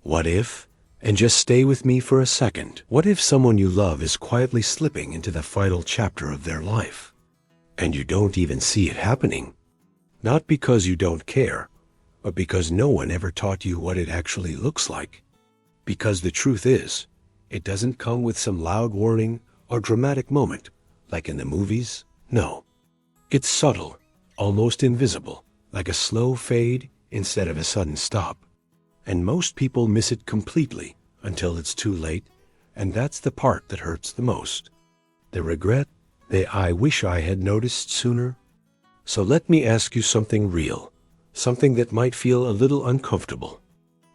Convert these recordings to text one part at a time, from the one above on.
What if, and just stay with me for a second, what if someone you love is quietly slipping into the final chapter of their life, and you don't even see it happening? Not because you don't care, but because no one ever taught you what it actually looks like. Because the truth is, it doesn't come with some loud warning or dramatic moment, like in the movies. No. It's subtle, almost invisible, like a slow fade instead of a sudden stop. And most people miss it completely until it's too late, and that's the part that hurts the most. The regret, the "I wish I had noticed sooner." So let me ask you something real, something that might feel a little uncomfortable.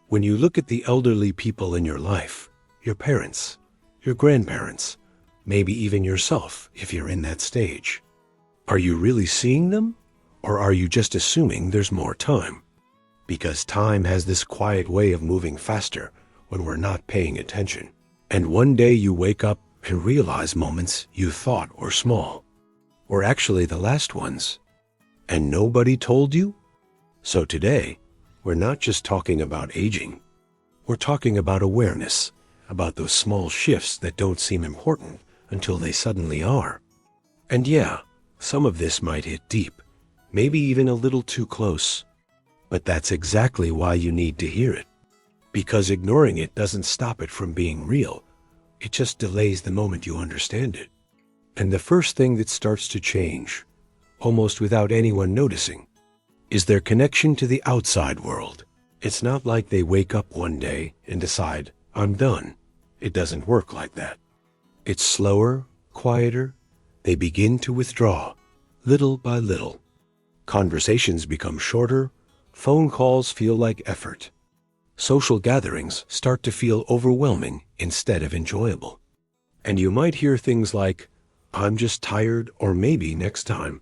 When you look at the elderly people in your life, your parents, your grandparents, maybe even yourself if you're in that stage, are you really seeing them, or are you just assuming there's more time? Because time has this quiet way of moving faster when we're not paying attention. And one day you wake up and realize moments you thought were small were actually the last ones. And nobody told you? So today, we're not just talking about aging. We're talking about awareness, about those small shifts that don't seem important until they suddenly are. And yeah, some of this might hit deep, maybe even a little too close. But that's exactly why you need to hear it. Because ignoring it doesn't stop it from being real. It just delays the moment you understand it. And the first thing that starts to change, almost without anyone noticing, is their connection to the outside world. It's not like they wake up one day and decide, "I'm done." It doesn't work like that. It's slower, quieter. They begin to withdraw, little by little. Conversations become shorter. Phone calls feel like effort. Social gatherings start to feel overwhelming instead of enjoyable. And you might hear things like, "I'm just tired," or "maybe next time."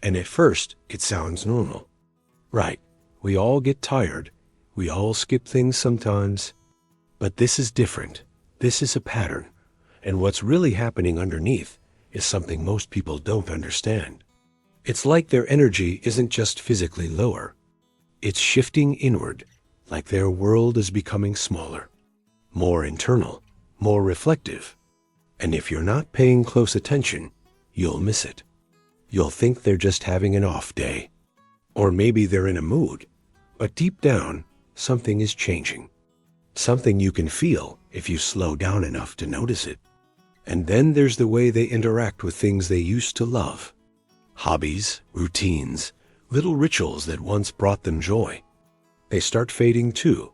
And at first, it sounds normal. Right, we all get tired. We all skip things sometimes. But this is different. This is a pattern. And what's really happening underneath is something most people don't understand. It's like their energy isn't just physically lower. It's shifting inward, like their world is becoming smaller, more internal, more reflective. And if you're not paying close attention, you'll miss it. You'll think they're just having an off day. Or maybe they're in a mood, but deep down, something is changing. Something you can feel if you slow down enough to notice it. And then there's the way they interact with things they used to love. Hobbies, routines, little rituals that once brought them joy. They start fading too,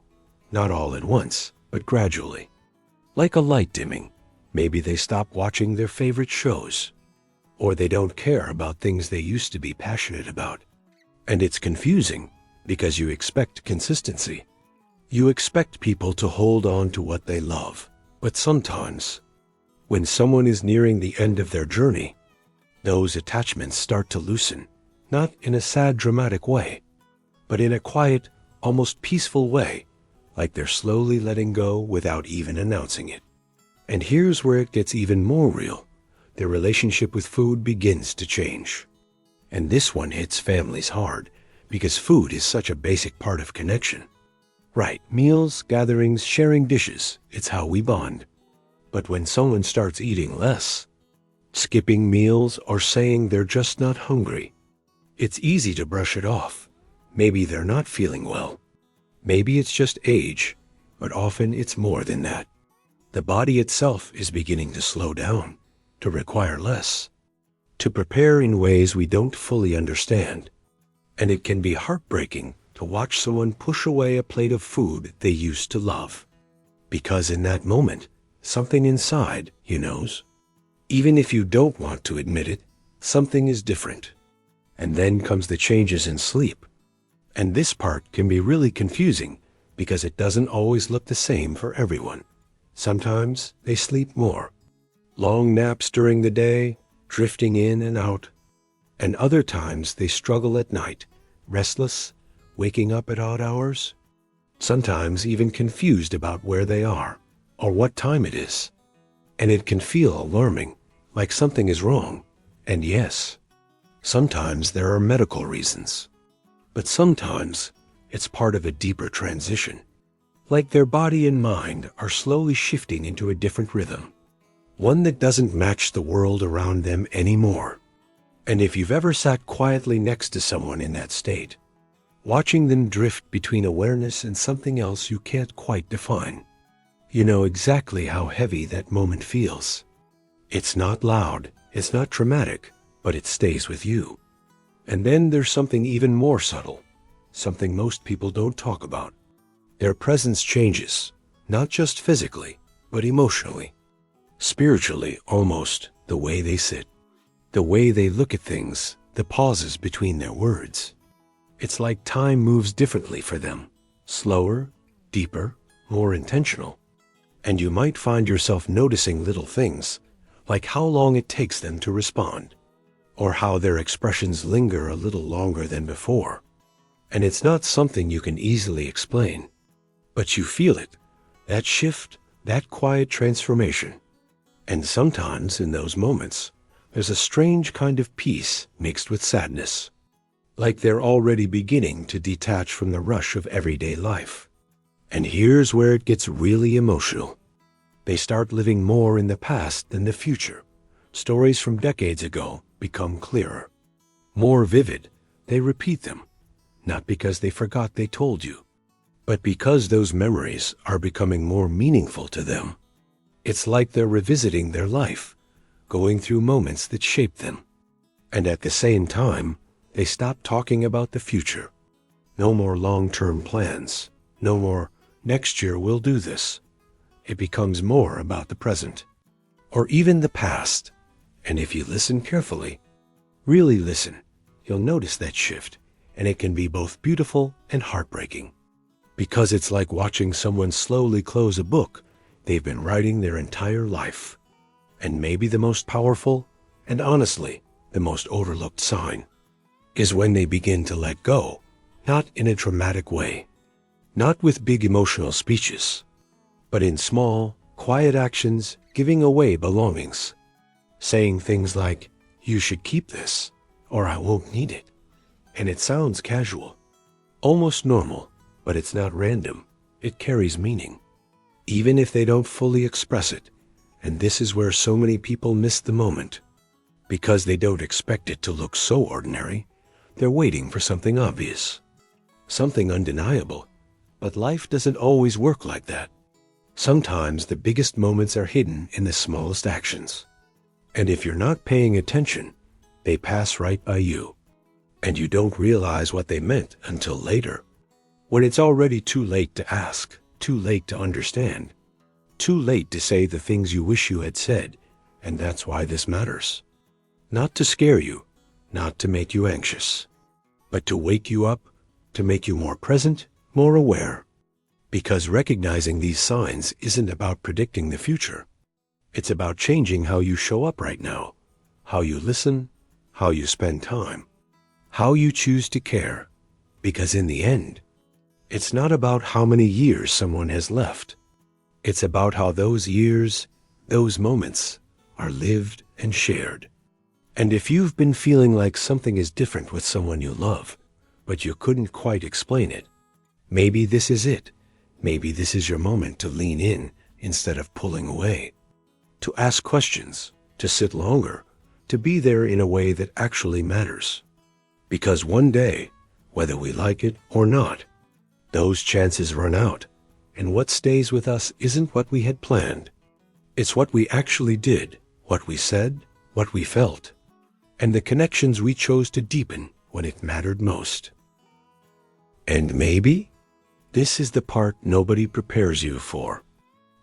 not all at once, but gradually. Like a light dimming, maybe they stop watching their favorite shows, or they don't care about things they used to be passionate about. And it's confusing because you expect consistency. You expect people to hold on to what they love, but sometimes, when someone is nearing the end of their journey, those attachments start to loosen. Not in a sad, dramatic way, but in a quiet, almost peaceful way, like they're slowly letting go without even announcing it. And here's where it gets even more real. Their relationship with food begins to change. And this one hits families hard, because food is such a basic part of connection. Right, meals, gatherings, sharing dishes, it's how we bond. But when someone starts eating less, skipping meals, or saying they're just not hungry, it's easy to brush it off. Maybe they're not feeling well. Maybe it's just age, but often it's more than that. The body itself is beginning to slow down, to require less, to prepare in ways we don't fully understand. And it can be heartbreaking to watch someone push away a plate of food they used to love. Because in that moment, something inside you knows. Even if you don't want to admit it, something is different. And then comes the changes in sleep. And this part can be really confusing because it doesn't always look the same for everyone. Sometimes they sleep more. Long naps during the day, drifting in and out. And other times they struggle at night, restless, waking up at odd hours. Sometimes even confused about where they are or what time it is. And it can feel alarming, like something is wrong. And yes, sometimes there are medical reasons. But sometimes it's part of a deeper transition. Like their body and mind are slowly shifting into a different rhythm, one that doesn't match the world around them anymore. And if you've ever sat quietly next to someone in that state, watching them drift between awareness and something else you can't quite define, you know exactly how heavy that moment feels. It's not loud, it's not dramatic, but it stays with you. And then there's something even more subtle, something most people don't talk about. Their presence changes, not just physically, but emotionally, spiritually almost, the way they sit, the way they look at things, the pauses between their words. It's like time moves differently for them, slower, deeper, more intentional. And you might find yourself noticing little things, like how long it takes them to respond, or how their expressions linger a little longer than before. And it's not something you can easily explain, but you feel it, that shift, that quiet transformation. And sometimes in those moments, there's a strange kind of peace mixed with sadness, like they're already beginning to detach from the rush of everyday life. And here's where it gets really emotional. They start living more in the past than the future. Stories from decades ago become clearer, more vivid. They repeat them, not because they forgot they told you, but because those memories are becoming more meaningful to them. It's like they're revisiting their life, going through moments that shaped them. And at the same time, they stop talking about the future. No more long-term plans. No more, next year we'll do this. It becomes more about the present, or even the past. And if you listen carefully, really listen, you'll notice that shift, and it can be both beautiful and heartbreaking. Because it's like watching someone slowly close a book they've been writing their entire life. And maybe the most powerful, and honestly, the most overlooked sign, is when they begin to let go, not in a dramatic way, not with big emotional speeches, but in small, quiet actions, giving away belongings, saying things like, "You should keep this," or "I won't need it." And it sounds casual, almost normal, but it's not random. It carries meaning, even if they don't fully express it. And this is where so many people miss the moment. Because they don't expect it to look so ordinary, they're waiting for something obvious, something undeniable. But life doesn't always work like that. Sometimes the biggest moments are hidden in the smallest actions. And if you're not paying attention, they pass right by you. And you don't realize what they meant until later, when it's already too late to ask, too late to understand, too late to say the things you wish you had said. And that's why this matters. Not to scare you, not to make you anxious, but to wake you up, to make you more present, more aware. Because recognizing these signs isn't about predicting the future. It's about changing how you show up right now, how you listen, how you spend time, how you choose to care. Because in the end, it's not about how many years someone has left. It's about how those years, those moments, are lived and shared. And if you've been feeling like something is different with someone you love, but you couldn't quite explain it, maybe this is it. Maybe this is your moment to lean in instead of pulling away, to ask questions, to sit longer, to be there in a way that actually matters. Because one day, whether we like it or not, those chances run out, and what stays with us isn't what we had planned. It's what we actually did, what we said, what we felt, and the connections we chose to deepen when it mattered most. And maybe this is the part nobody prepares you for.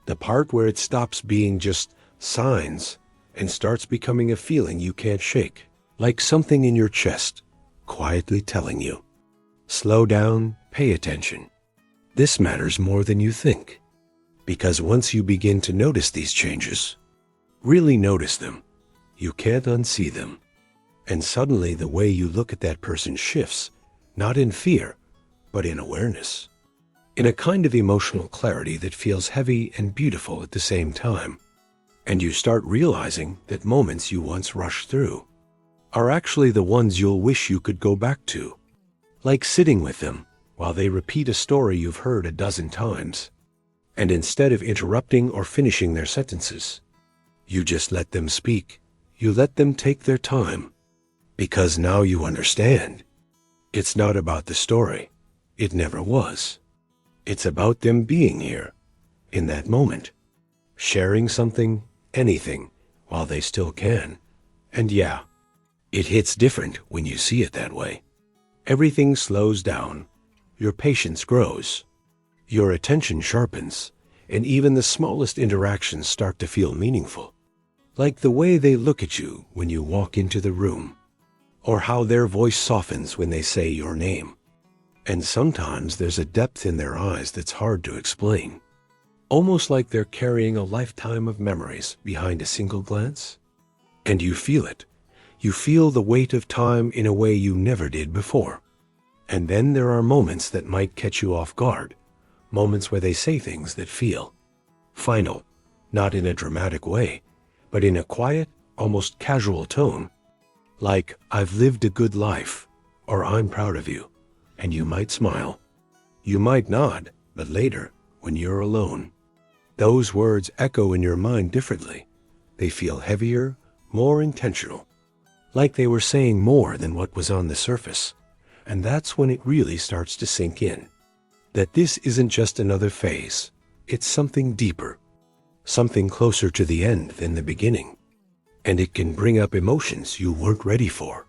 The part where it stops being just signs and starts becoming a feeling you can't shake, like something in your chest, quietly telling you, slow down, pay attention. This matters more than you think. Because once you begin to notice these changes, really notice them, you can't unsee them. And suddenly the way you look at that person shifts, not in fear, but in awareness. In a kind of emotional clarity that feels heavy and beautiful at the same time. And you start realizing that moments you once rushed through are actually the ones you'll wish you could go back to. Like sitting with them while they repeat a story you've heard a dozen times, And instead of interrupting or finishing their sentences, you just let them speak. You let them take their time. Because now you understand. It's not about the story. It never was. It's about them being here, in that moment, sharing something, anything, while they still can. And yeah, it hits different when you see it that way. Everything slows down. Your patience grows. Your attention sharpens, and even the smallest interactions start to feel meaningful. Like the way they look at you when you walk into the room, or how their voice softens when they say your name. And sometimes there's a depth in their eyes that's hard to explain. Almost like they're carrying a lifetime of memories behind a single glance. And you feel it. You feel the weight of time in a way you never did before. And then there are moments that might catch you off guard. Moments where they say things that feel final, not in a dramatic way, but in a quiet, almost casual tone. Like, "I've lived a good life," or "I'm proud of you." And you might smile. You might nod, but later, when you're alone, those words echo in your mind differently. They feel heavier, more intentional. Like they were saying more than what was on the surface. And that's when it really starts to sink in. That this isn't just another phase. It's something deeper. Something closer to the end than the beginning. And it can bring up emotions you weren't ready for.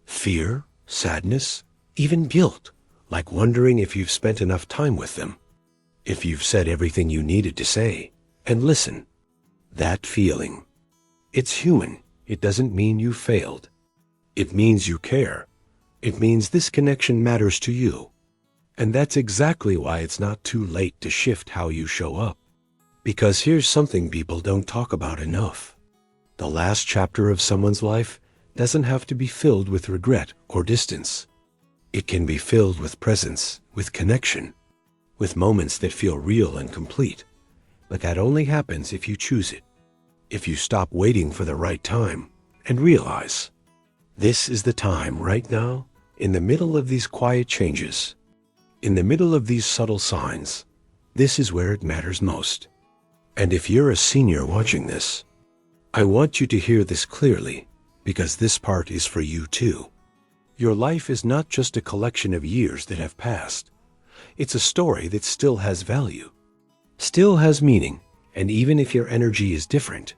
Fear, sadness, even guilt, like wondering if you've spent enough time with them. If you've said everything you needed to say. And listen, that feeling. It's human. It doesn't mean you failed. It means you care. It means this connection matters to you. And that's exactly why it's not too late to shift how you show up. Because here's something people don't talk about enough. The last chapter of someone's life doesn't have to be filled with regret or distance. It can be filled with presence, with connection, with moments that feel real and complete. But that only happens if you choose it. If you stop waiting for the right time and realize, this is the time right now, in the middle of these quiet changes, in the middle of these subtle signs, this is where it matters most. And if you're a senior watching this, I want you to hear this clearly, because this part is for you too. Your life is not just a collection of years that have passed. It's a story that still has value, still has meaning, and even if your energy is different,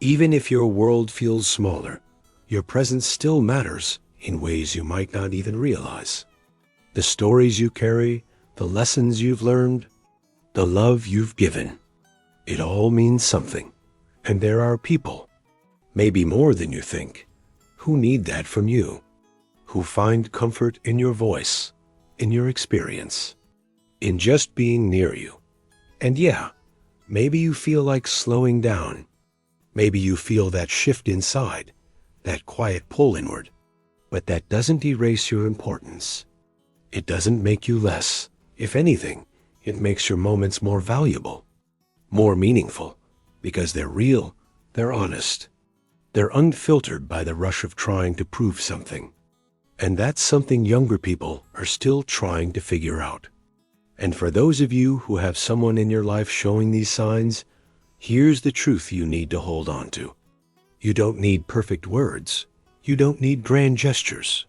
even if your world feels smaller, your presence still matters in ways you might not even realize. The stories you carry, the lessons you've learned, the love you've given, it all means something. And there are people, maybe more than you think, who need that from you, who find comfort in your voice, in your experience, in just being near you. And yeah, maybe you feel like slowing down. Maybe you feel that shift inside, that quiet pull inward. But that doesn't erase your importance. It doesn't make you less. If anything, it makes your moments more valuable, more meaningful, because they're real, they're honest. They're unfiltered by the rush of trying to prove something. And that's something younger people are still trying to figure out. And for those of you who have someone in your life showing these signs, here's the truth you need to hold on to. You don't need perfect words. You don't need grand gestures.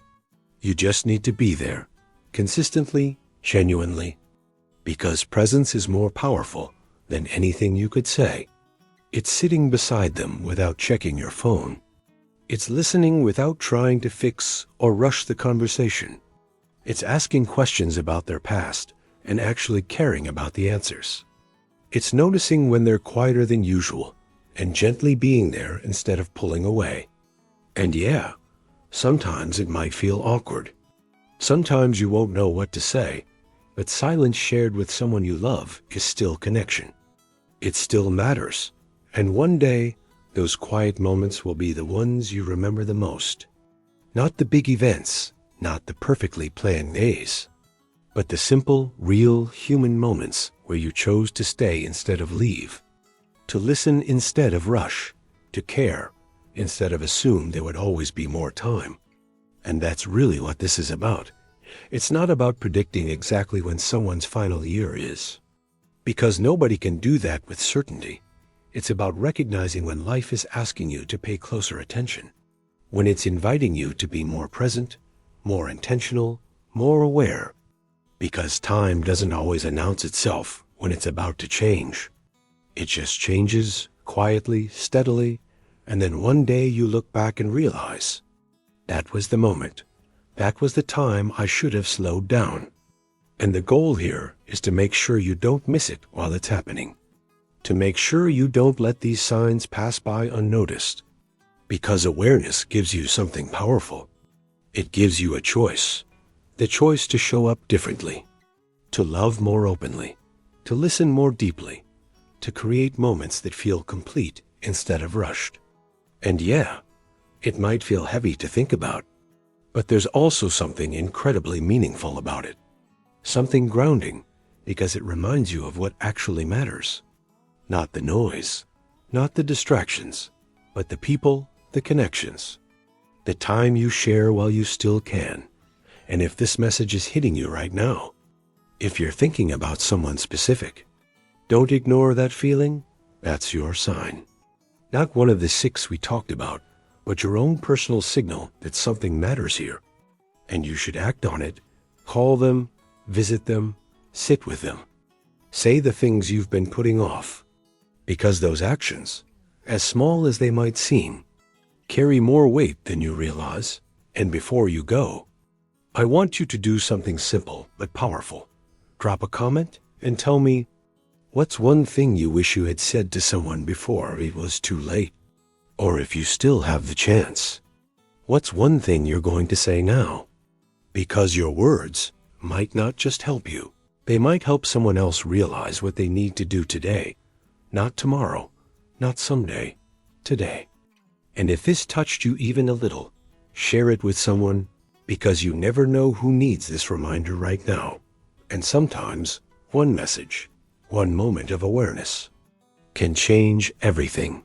You just need to be there, consistently, genuinely. Because presence is more powerful than anything you could say. It's sitting beside them without checking your phone. It's listening without trying to fix or rush the conversation. It's asking questions about their past and actually caring about the answers. It's noticing when they're quieter than usual and gently being there instead of pulling away. And yeah, sometimes it might feel awkward. Sometimes you won't know what to say, but silence shared with someone you love is still connection. It still matters. And one day, those quiet moments will be the ones you remember the most. Not the big events, not the perfectly planned days, but the simple, real, human moments where you chose to stay instead of leave, to listen instead of rush, to care instead of assume there would always be more time. And that's really what this is about. It's not about predicting exactly when someone's final year is, Because nobody can do that with certainty. It's about recognizing when life is asking you to pay closer attention, when it's inviting you to be more present, more intentional, more aware. Because time doesn't always announce itself when it's about to change. It just changes, quietly, steadily, and then one day you look back and realize, that was the moment. That was the time I should have slowed down. And the goal here is to make sure you don't miss it while it's happening. To make sure you don't let these signs pass by unnoticed. Because awareness gives you something powerful. It gives you a choice. The choice to show up differently. To love more openly. To listen more deeply. To create moments that feel complete instead of rushed. And yeah, it might feel heavy to think about. But there's also something incredibly meaningful about it. Something grounding, because it reminds you of what actually matters. Not the noise, not the distractions, but the people, the connections, the time you share while you still can. And if this message is hitting you right now, if you're thinking about someone specific, don't ignore that feeling. That's your sign. Not one of the 6 we talked about, but your own personal signal that something matters here. And you should act on it. Call them, visit them, sit with them. Say the things you've been putting off. Because those actions, as small as they might seem, carry more weight than you realize. And before you go, I want you to do something simple but powerful. Drop a comment and tell me, what's one thing you wish you had said to someone before it was too late? Or if you still have the chance, what's one thing you're going to say now? Because your words might not just help you. They might help someone else realize what they need to do today. Not tomorrow, not someday, today. And if this touched you even a little, share it with someone, because you never know who needs this reminder right now. And sometimes, one message, one moment of awareness, can change everything.